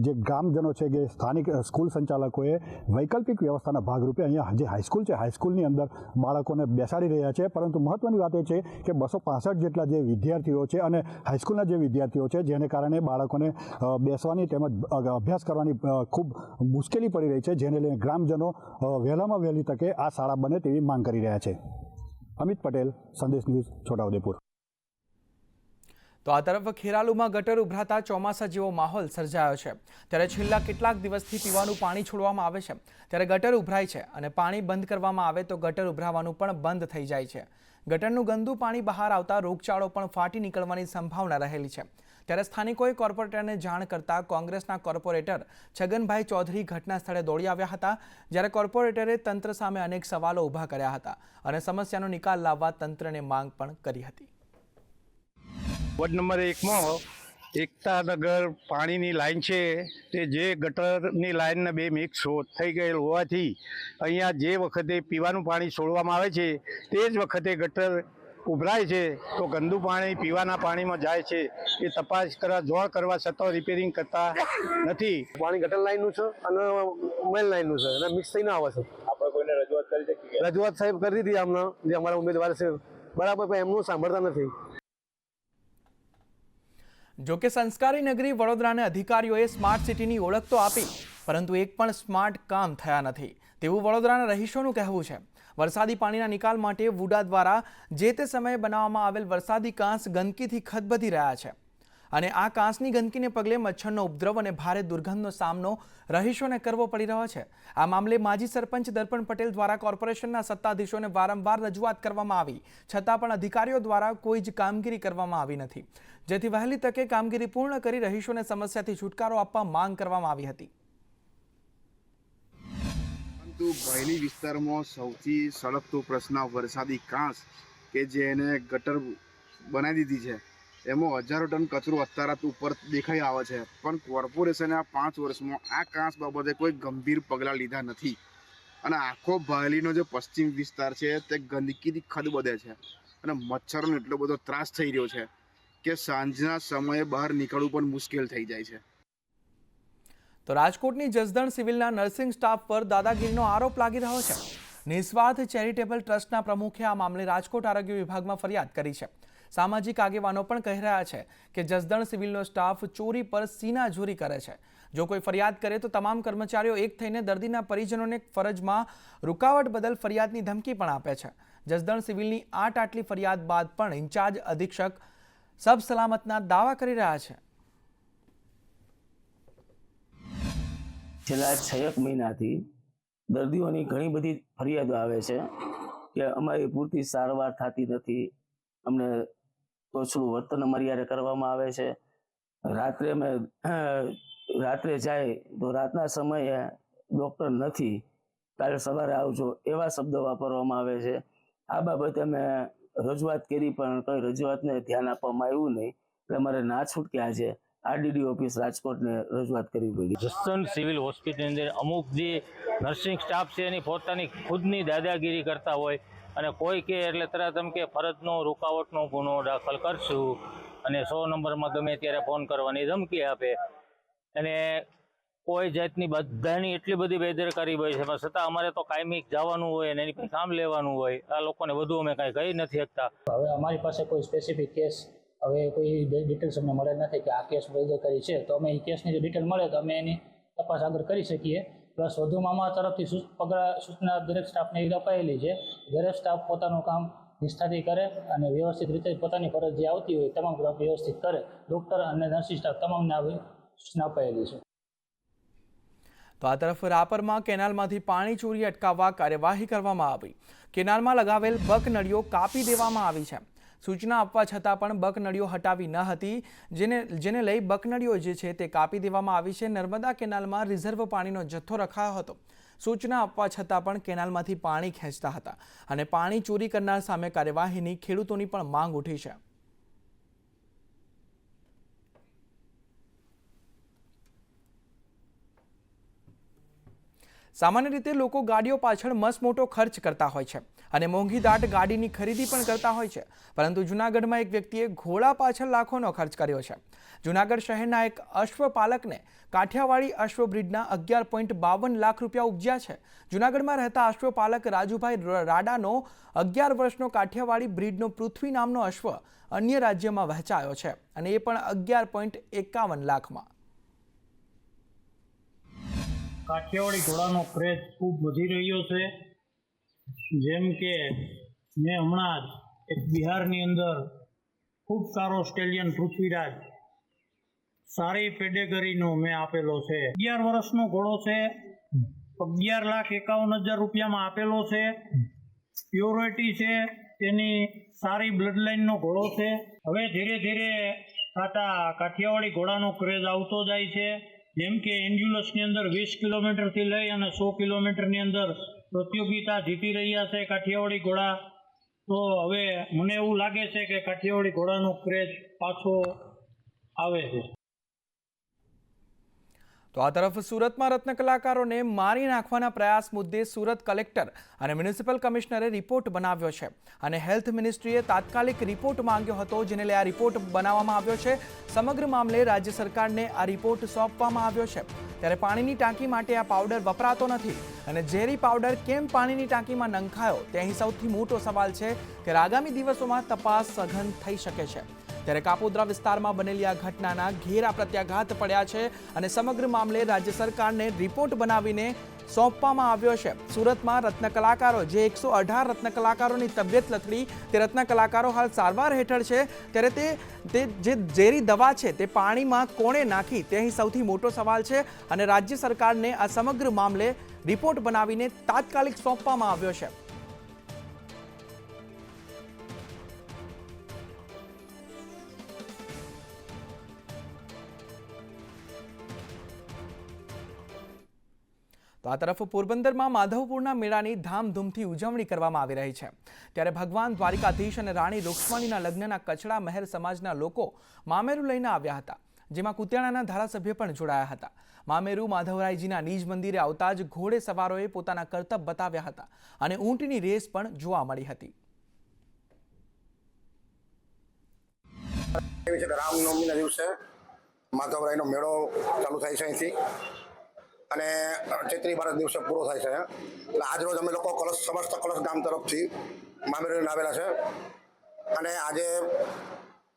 S23: જે ગ્રામજનો છે કે સ્થાનિક સ્કૂલ સંચાલકોએ વૈકલ્પિક વ્યવસ્થાના ભાગરૂપે અહીંયા જે હાઈસ્કૂલ છે, હાઈસ્કૂલની અંદર બાળકોને બેસાડી રહ્યા છે. પરંતુ મહત્વની વાત એ છે કે 265 જેટલા જે વિદ્યાર્થીઓ છે અને હાઈસ્કૂલના જે વિદ્યાર્થીઓ છે, જેને કારણે બાળકોને બેસવાની તેમજ અભ્યાસ કરવાની ખૂબ મુશ્કેલી પડી રહી છે, જેને લઈને ગ્રામજનો વહેલામાં વહેલી તકે આ શાળા બને તેવી માંગ કરી રહ્યા છે. અમિત પટેલ, સંદેશ ન્યૂઝ, છોટાઉદેપુર.
S1: તો આ તરફ ખેરાલુમાં ગટર ઉભરાતા ચોમાસા જેવો માહોલ સર્જાયો છે. ત્યારે છેલ્લા કેટલાક દિવસથી પીવાનું પાણી છોડવામાં આવે છે, ત્યારે ગટર ઉભરાય છે અને પાણી બંધ કરવામાં આવે તો ગટર ઉભરાવાનું પણ બંધ થઈ જાય છે. ગટરનું ગંદુ પાણી બહાર આવતા રોગચાળો પણ ફાટી નીકળવાની સંભાવના રહેલી છે. ત્યારે સ્થાનિકોએ કોર્પોરેટરને જાણ કરતા કોંગ્રેસના કોર્પોરેટર છગનભાઈ ચૌધરી ઘટના સ્થળે દોડી આવ્યા હતા, જ્યારે કોર્પોરેટરે તંત્ર સામે અનેક સવાલો ઊભા કર્યા હતા અને સમસ્યાનો નિકાલ લાવવા તંત્રને માંગ પણ કરી હતી.
S24: વોર્ડ નંબર 1માં એકતાનગર પાણીની લાઈન છે, તે જે ગટરની લાઈનને 2 મિક્સ થઈ ગયેલ હોવાથી અહીંયા જે વખતે પીવાનું પાણી છોડવામાં આવે છે તે જ વખતે ગટર ઉભરાય છે, તો ગંદુ પાણી પીવાના પાણીમાં જાય છે. એ તપાસ કરવા જોડ કરવા છતાં રિપેરિંગ કરતા નથી.
S25: પાણી ગટર લાઈનનું છે અને મેલ લાઈનનું છે અને મિક્સ થઈને આવે છે. આપણે કોઈને રજૂઆત કરી છે? રજૂઆત સાહેબ કરી દીધી અમને, જે અમારા ઉમેદવાર છે બરાબર, પણ એમનું સાંભળતા નથી.
S1: જોકે સંસ્કારી નગરી વડોદરાને અધિકારીઓએ સ્માર્ટ સિટીની ઓળખ તો આપી, પરંતુ એક પણ સ્માર્ટ કામ થયા નથી તેવું વડોદરાના રહીશોનું કહેવું છે. વરસાદી પાણીના નિકાલ માટે વુડા દ્વારા જે તે સમયે બનાવવામાં આવેલ વરસાદી કાંસ ગંદકીથી ખદબદી રહ્યા છે અને આ કાંસની ગંદકીને પગલે મચ્છરનો ઉપદ્રવ અને ભારે દુર્ગંધનો સામનો રહીશોને કરવો પડી રહ્યો છે। આ મામલે માજી સરપંચ દર્પણ પટેલ દ્વારા કોર્પોરેશનના સત્તાધીશોને વારંવાર રજૂઆત કરવામાં આવી, છતાં પણ અધિકારીઓ દ્વારા કોઈ જ કામગીરી કરવામાં આવી નથી, જેથી વહેલી તકે કામગીરી પૂર્ણ કરી રહીશોને સમસ્યાથી છુટકારો આપવા માંગ કરવામાં આવી હતી।
S2: પરંતુ બહેલી વિસ્તારમાં સૌથી સળગતો પ્રશ્ન વરસાદી કાંસ કે જેને ગટર બનાવી દીધી છે, એમાં હજારો ટન કચરો અત્યારે ઉપર દેખાઈ આવે છે, પણ કોર્પોરેશને આ 5 વર્ષમાં આ કાંસ બાબતે કોઈ ગંભીર પગલાં લીધા નથી અને આખો બહેલીનો જે પશ્ચિમ વિસ્તાર છે તે ગંદકીથી ખદબદે છે અને મચ્છરનો એટલો બધો ત્રાસ થઈ રહ્યો છે કે સાંજના સમયે બહાર નીકળવું પણ મુશ્કેલ થઈ જાય છે।
S1: તો રાજકોટની જસદણ સિવિલના નર્સિંગ સ્ટાફ પર દાદાગીરીનો આરોપ લાગી રહ્યો છે। નિસ્વાર્થ ચેરિટેબલ ટ્રસ્ટના પ્રમુખે આ મામલે રાજકોટ આરોગ્ય વિભાગમાં ફરિયાદ કરી છે। સામાજિક આગેવાનો પણ કહી રહ્યા છે કે જસદણ સિવિલનો સ્ટાફ ચોરી પર સીનાજોરી કરે છે। જો કોઈ ફરિયાદ કરે તો તમામ કર્મચારીઓ એક થઈને દર્દીના પરિજનોને ફરજમાં રૂકાવટ બદલ ફરિયાદની ધમકી પણ આપે છે। જસદણ સિવિલની આટલી ફરિયાદ બાદ પણ ઇન્ચાર્જ અધિક્ષક સબ સલામતના દાવા કરી રહ્યા છે।
S3: છેલ્લા 6 મહિનાથી દર્દીઓની ઘણી બધી ફરિયાદો આવે છે કે અમારી પૂરતી સારવાર થતી નથી, અમને તોછડું વર્તન અમારી યારે કરવામાં આવે છે, રાત્રે જાય તો રાતના સમયે ડૉક્ટર નથી, કાલે સવારે આવજો, એવા શબ્દો વાપરવામાં આવે છે। આ બાબતે અમે રજૂઆત કરી પણ કોઈ રજૂઆતને ધ્યાન આપવામાં આવ્યું નહીં, એટલે અમારે ના છૂટકે આજે આરડીડી ઓફિસ રાજકોટને રજૂઆત કરવી પડી।
S4: જસદણ સિવિલ હોસ્પિટલની અંદર અમુક જે નર્સિંગ સ્ટાફ છે એની પોતાની ખુદની દાદાગીરી કરતા હોય અને કોઈ કે એટલે તરત એમ કે ફરજનો રૂકાવટનો ગુનો દાખલ કરશું અને 100 નંબરમાં ગમે ત્યારે ફોન કરવાની ધમકી આપે અને કોઈ જાતની બધાની એટલી બધી બેદરકારી હોય છે, છતાં અમારે તો કાયમી જવાનું હોય અને એની પાસે કામ લેવાનું હોય। આ લોકોને વધુ અમે કાંઈ કહી નથી શકતા।
S5: હવે અમારી પાસે કોઈ સ્પેસિફિક કેસ હવે કોઈ ડિટેલ્સ અમને મળે નથી કે આ કેસ બેદરકારી છે, તો અમે એ કેસની જે ડિટેલ મળે તો અમે એની તપાસ આગળ કરી શકીએ। પ્લસ વધુમાં અમારા તરફથી સૂચના દરેક સ્ટાફને અપાયેલી છે, દરેક સ્ટાફ પોતાનું કામ નિષ્ઠાથી કરે અને વ્યવસ્થિત રીતે પોતાની ફરજ જે આવતી હોય તમામ વ્યવસ્થિત કરે। ડૉક્ટર અને નર્સિંગ સ્ટાફ તમામને આવી સૂચના અપાયેલી છે।
S1: તો આ તરફ રાપરમાં કેનાલમાંથી પાણી ચોરી અટકાવવા કાર્યવાહી કરવામાં આવી। કેનાલમાં લગાવેલ બકનળીઓ કાપી દેવામાં આવી છે। સૂચના આપવા છતાં પણ બકનળીઓ હટાવી ન હતી, જેને લઈ બકનળીઓ જે છે તે કાપી દેવામાં આવી છે। નર્મદા કેનાલમાં રિઝર્વ પાણીનો જથ્થો રખાયો હતો। સૂચના આપવા છતાં પણ કેનાલમાંથી પાણી ખેંચતા હતા અને પાણી ચોરી કરનાર સામે કાર્યવાહીની ખેડૂતોની પણ માંગ ઉઠી છે। સામાન્ય રીતે લોકો ગાડીઓ પાછળ મસમોટો ખર્ચ કરતા હોય છે અને મોંઘી દાટ ગાડીની ખરીદી પણ કરતા હોય છે, પરંતુ જૂનાગઢમાં એક વ્યક્તિએ ઘોડા પાછળ લાખોનો ખર્ચ કર્યો છે। જૂનાગઢ શહેરના એક અશ્વપાલકને કાઠિયાવાડી અશ્વ બ્રીડના 11.52 લાખ રૂપિયા ઉપજ્યા છે। જૂનાગઢમાં રહેતા અશ્વપાલક રાજુભાઈ રાડાનો 11 વર્ષનો કાઠિયાવાડી બ્રીડનો પૃથ્વી નામનો અશ્વ અન્ય રાજ્યમાં વહેંચાયો છે અને એ પણ 11.51 લાખમાં।
S6: કાઠિયાવાડી ઘોડાનો ક્રેઝ ખૂબ વધી રહ્યો છે। જેમ કે મેં હમણાં જ એક બિહારની અંદર ખૂબ સારો સ્ટેલિયન પૃથ્વીરાજ સારી પેડેગરીનો મેં આપેલો છે। 11 વર્ષનો ઘોડો છે, 11,51,000 રૂપિયામાં આપેલો છે। પ્યોરિટી છે તેની સારી બ્લડ લાઇનનો ઘોડો છે। હવે ધીરે ધીરે કાઠિયાવાડી ઘોડાનો ક્રેઝ આવતો જાય છે। જેમ કે એન્ડ્યુલસની અંદર 20 કિલોમીટરથી લઈ અને 100 કિલોમીટરની અંદર પ્રતિયોગિતા જીતી રહ્યા છે કાઠિયાવાડી ઘોડા। તો હવે મને એવું લાગે છે કે કાઠિયાવાડી ઘોડાનો ક્રેઝ પાછો આવે છે।
S1: તો આ તરફ સુરતમાં રત્ન કલાકારોને મારી નાખવાના પ્રયાસ મુદ્દે સુરત કલેક્ટર અને મ્યુનિસિપલ કમિશનરે રિપોર્ટ બનાવ્યો છે અને હેલ્થ મિનિસ્ટ્રીએ તાત્કાલિક રિપોર્ટ માંગ્યો હતો, જેને લઈ આ રિપોર્ટ બનાવવામાં આવ્યો છે। સમગ્ર મામલે રાજ્ય સરકારને આ રિપોર્ટ સોંપવામાં આવ્યો છે। ત્યારે પાણીની ટાંકી માટે આ પાવડર વપરાતો નથી અને ઝેરી પાવડર કેમ પાણીની ટાંકીમાં નંખાયો તે અહીં સૌથી મોટો સવાલ છે કે આગામી દિવસોમાં તપાસ સઘન થઈ શકે છે। ત્યારે કાપોદ્રા વિસ્તારમાં બનેલી આ ઘટનાના ઘેરા પ્રત્યાઘાત પડ્યા છે અને સમગ્ર મામલે રાજ્ય સરકારને રિપોર્ટ બનાવીને સોંપવામાં આવ્યો છે. સુરતમાં રત્ન કલાકારો જે 118 રત્ન કલાકારોની તબિયત લથડી, તે રત્ન કલાકારો હાલ સારવાર હેઠળ છે. ત્યારે તે જે ઝેરી દવા છે તે પાણીમાં કોણે નાખી તે અહીં સૌથી મોટો સવાલ છે અને રાજ્ય સરકારને આ સમગ્ર મામલે રિપોર્ટ બનાવીને તાત્કાલિક સોંપવામાં આવ્યો છે. તો આ તરફ પોરબંદરમાં માધવપુરના મેળાની ધામધૂમથી ઉજવણી કરવામાં આવી રહી છે. ત્યારે ભગવાન દ્વારિકાધીશ અને રાણી રૂક્ષ્મણીના લગ્નના કચડા મહેર સમાજના લોકો મામેરું લઈને આવ્યા હતા, જેમાં કુતિયાણાના ધારાસભ્ય પણ જોડાયા હતા. મામેરું માધવરાયજીના નિજ મંદિરે આવતા જ ઘોડે સવારોએ પોતાના કરતબ બતાવ્યા હતા અને ઊંટની રેસ પણ જોવા મળી હતી.
S7: રામનવમીના દિવસે માધવરાયનો મેળો ચાલુ થાય છે અહીંથી અને ચૈત્રી બાર દિવસે પૂરો થાય છે. એટલે આજરોજ અમે લોકો સમસ્ત કળશ ગામ તરફથી મામેરું આવેલા છે અને આજે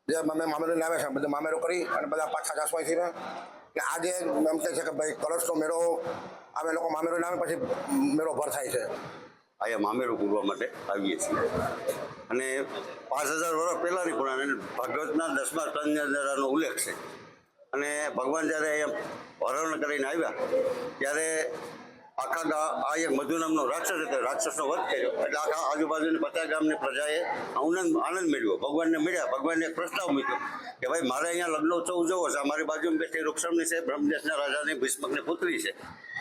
S7: જે અમે મામેરું આવ્યા છે બધા મામેરું કરી અને બધા પાછા જાસવા છે. એટલે આજે એમ કહે છે કે ભાઈ કળશનો મેળો અમે લોકો મામેરું આવે પછી મેળો ભર થાય છે.
S8: અહીંયા મામેરું પૂરવા માટે આવીએ છીએ અને 5000 વર્ષ પહેલાંની પુરાણ ભાગવતના 10મા સ્કંદનો ઉલ્લેખ છે અને ભગવાન જ્યારે અહીંયા હરણ કરીને આવ્યા ત્યારે આખા આ એક મધુ નામનો રાક્ષસ હતો, રાક્ષસનો વધ કર્યો એટલે આખા આજુબાજુની 50 ગામની પ્રજાએ આનંદ મેળવ્યો. ભગવાનને મળ્યા, ભગવાનને એક પ્રસ્તાવ મૂક્યો કે ભાઈ મારે અહીંયા લગ્નોત્સવ ઉજવવો છે. અમારી બાજુમાં બેઠી રૂક્ષ્મણી છે, બ્રહ્મદેશના રાજાની ભીષ્મકની પુત્રી છે,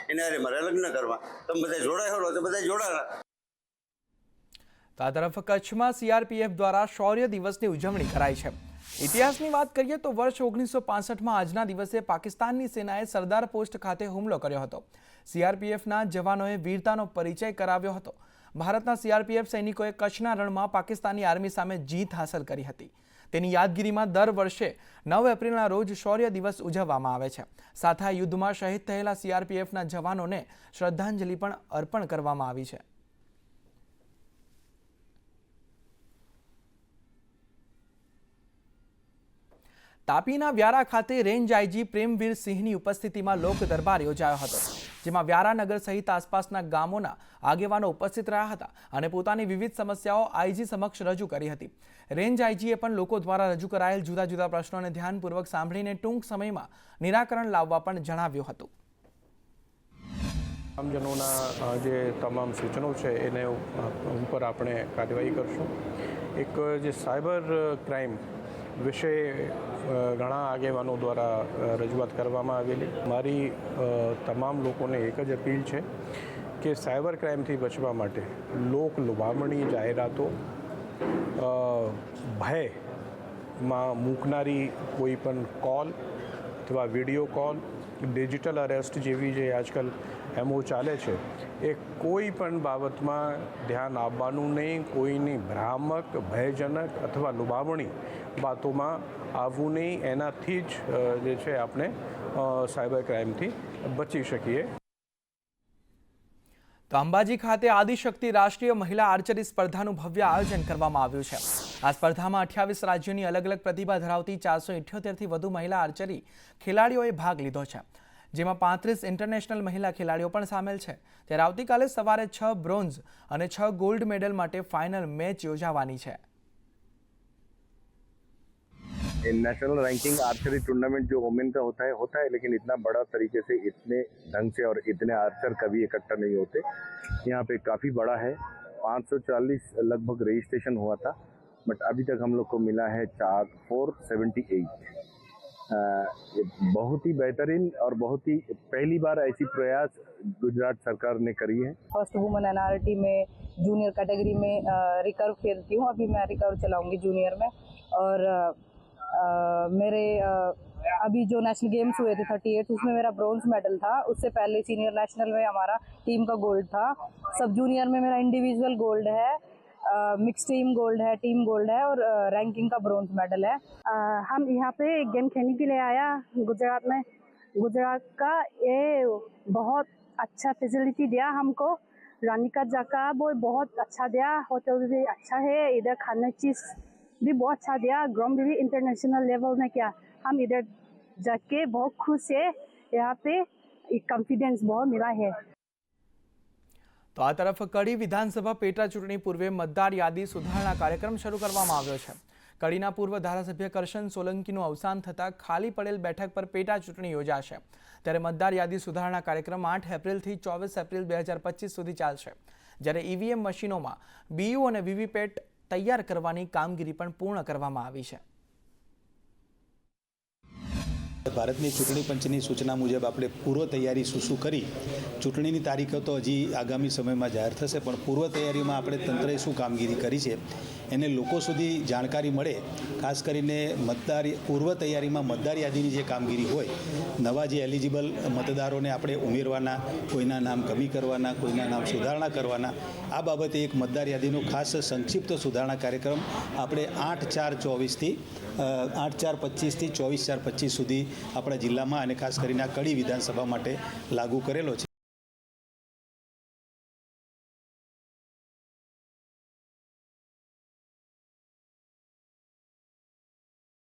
S8: એને હારે મારે લગ્ન કરવા, તમે બધા જોડાયા હો તો બધા જોડાયા.
S1: તો આ તરફ કચ્છમાં CRPF દ્વારા શૌર્ય દિવસની ઉજવણી કરાઈ છે. ઇતિહાસની વાત કરીએ તો વર્ષ 1965માં આજના દિવસે પાકિસ્તાનની સેનાએ સરદાર પોસ્ટ ખાતે હુમલો કર્યો હતો. CRPFના જવાનોએ વીરતાનો પરિચય કરાવ્યો હતો. ભારતના CRPF સૈનિકોએ કચ્છના રણમાં પાકિસ્તાની આર્મી સામે જીત હાંસલ કરી હતી. તેની યાદગીરીમાં દર વર્ષે 9 એપ્રિલના રોજ શૌર્ય દિવસ ઉજવવામાં આવે છે. સાથે આ યુદ્ધમાં શહીદ થયેલા CRPFના જવાનોને શ્રદ્ધાંજલિ પણ અર્પણ કરવામાં આવી છે. તાપીના વ્યારા ખાતે રેન્જ IG પ્રેમવીર સિંહની ઉપસ્થિતિમાં લોક દરબાર યોજાયો હતો, જેમાં વ્યારા નગર સહિત આસપાસના ગામોના આગેવાનો ઉપસ્થિત રહ્યા હતા અને પોતાની વિવિધ સમસ્યાઓ IG સમક્ષ રજૂ કરી હતી. રેન્જ IGએ પણ લોકો દ્વારા રજૂ કરાયેલ જુદા જુદા પ્રશ્નોને ધ્યાનપૂર્વક સાંભળીને ટૂંક સમયમાં નિરાકરણ લાવવા પણ જણાવ્યું હતું.
S9: ગ્રામજનોના જે તમામ સૂચનો છે એને ઉપર આપણે કાર્યવાહી કરશું. એક જે સાયબર ક્રાઇમ વિશે ઘણા આગેવાનો દ્વારા રજૂઆત કરવામાં આવેલી. મારી તમામ લોકોને એક જ અપીલ છે કે સાયબર ક્રાઇમથી બચવા માટે લોક લુભામણી જાહેરાતો, ભયમાં મૂકનારી કોઈ પણ કોલ અથવા વિડીયો કોલ, ડિજિટલ અરેસ્ટ જેવી જે આજકાલ એમઓ ચાલે છે એ કોઈ પણ બાબતમાં ધ્યાન આપવાનું નહીં. કોઈની ભ્રામક, ભયજનક અથવા લુભાવણી વાતોમાં આવવું નહીં. એનાથી જ જે છે આપણે સાયબર ક્રાઇમથી બચી શકીએ.
S1: તો અંબાજી ખાતે આદિશક્તિ રાષ્ટ્રીય મહિલા આર્ચરી સ્પર્ધાનું ભવ્ય આયોજન કરવામાં આવ્યું છે. આ સ્પર્ધામાં 28 રાજ્યોની અલગ અલગ પ્રતિભા ધરાવતી 478થી વધુ મહિલા આર્ચરી ખેલાડીઓએ ભાગ લીધો છે, જેમાં 35 ઇન્ટરનેશનલ મહિલા ખેલાડીઓ પણ સામેલ છે. ત્યારે આવતીકાલે સવારે 6 બ્રોન્ઝ અને 6 गोल्ड मेडल માટે ફાઇનલ મેચ યોજાવાની છે.
S10: नेशनल रैंकिंग आर्चरी टूर्नामेंट जो वुमेन का होता है लेकिन इतना बड़ा तरीके से इतने ढंग से और इतने आर्चर कभी इकट्ठा नहीं होते. यहाँ पे काफ़ी बड़ा है. 540 लगभग रजिस्ट्रेशन हुआ था बट अभी तक हम लोग को मिला है 478. बहुत ही बेहतरीन और बहुत ही पहली बार ऐसी प्रयास गुजरात सरकार ने करी है.
S11: फर्स्ट वुमेन एनआरटी में जूनियर कैटेगरी में रिकर्व खेलती हूँ. अभी मैं रिकर्व चलाऊंगी जूनियर में. और मेरे अभी जो नेशनल गेम्स हुए थे 38 उसमें मेरा ब्रोंज मेडल था. उससे पहले सीनियर नेशनल में हमारा टीम का गोल्ड था. सब जूनियर में मेरा इंडिविजुअल गोल्ड है, मिक्स टीम गोल्ड है, टीम गोल्ड है और रैंकिंग का ब्रोंज मेडल है. हम यहाँ पे गेम खेलने के लिए आया गुजरात में. गुजरात का ये बहुत अच्छा फैसिलिटी दिया हमको. रानी का जगह वो बहुत अच्छा दिया, होटल भी अच्छा है, इधर खाने चीज़ भी बहुत अच्छा दिया. ग्राउंड भी इंटरनेशनल लेवल में किया. हम इधर जाके बहुत खुश है. यहाँ पे कॉन्फिडेंस बहुत मिला है.
S1: તો આ તરફ કડી વિધાનસભા પેટા ચૂંટણી પૂર્વે મતદાર યાદી સુધારણા કાર્યક્રમ શરૂ કરવામાં આવ્યો છે. કડીના પૂર્વ ધારાસભ્ય કરશન સોલંકીનું અવસાન થતાં ખાલી પડેલ બેઠક પર પેટા ચૂંટણી યોજાશે. ત્યારે મતદાર યાદી સુધારણા કાર્યક્રમ 8 એપ્રિલથી 24 એપ્રિલ 2025 સુધી ચાલશે. જ્યારે ઈવીએમ મશીનોમાં બીયુ અને વીવીપેટ તૈયાર કરવાની કામગીરી પણ પૂર્ણ કરવામાં આવી છે.
S12: ભારતની ચૂંટણી પંચની સૂચના મુજબ આપણે પૂર્વ તૈયારી શું કરી, ચૂંટણીની તારીખો તો હજી આગામી સમયમાં જાહેર થશે, પણ પૂર્વ તૈયારીમાં આપણે તંત્રએ શું કામગીરી કરી છે એને લોકો સુધી જાણકારી મળે. ખાસ કરીને પૂર્વ તૈયારીમાં મતદાર યાદીની જે કામગીરી હોય, નવા જે એલિજિબલ મતદારોને આપણે ઉમેરવાના, કોઈના નામ કમી કરવાના, કોઈના નામ સુધારણા કરવાના, આ બાબતે એક મતદાર યાદીનો ખાસ સંક્ષિપ્ત સુધારણા કાર્યક્રમ આપણે 8/4/24થી 8/4/25થી 24/4/25 સુધી આપણા જિલ્લામાં અને ખાસ કરીને આ કડી વિધાનસભા માટે લાગુ કરેલો છે.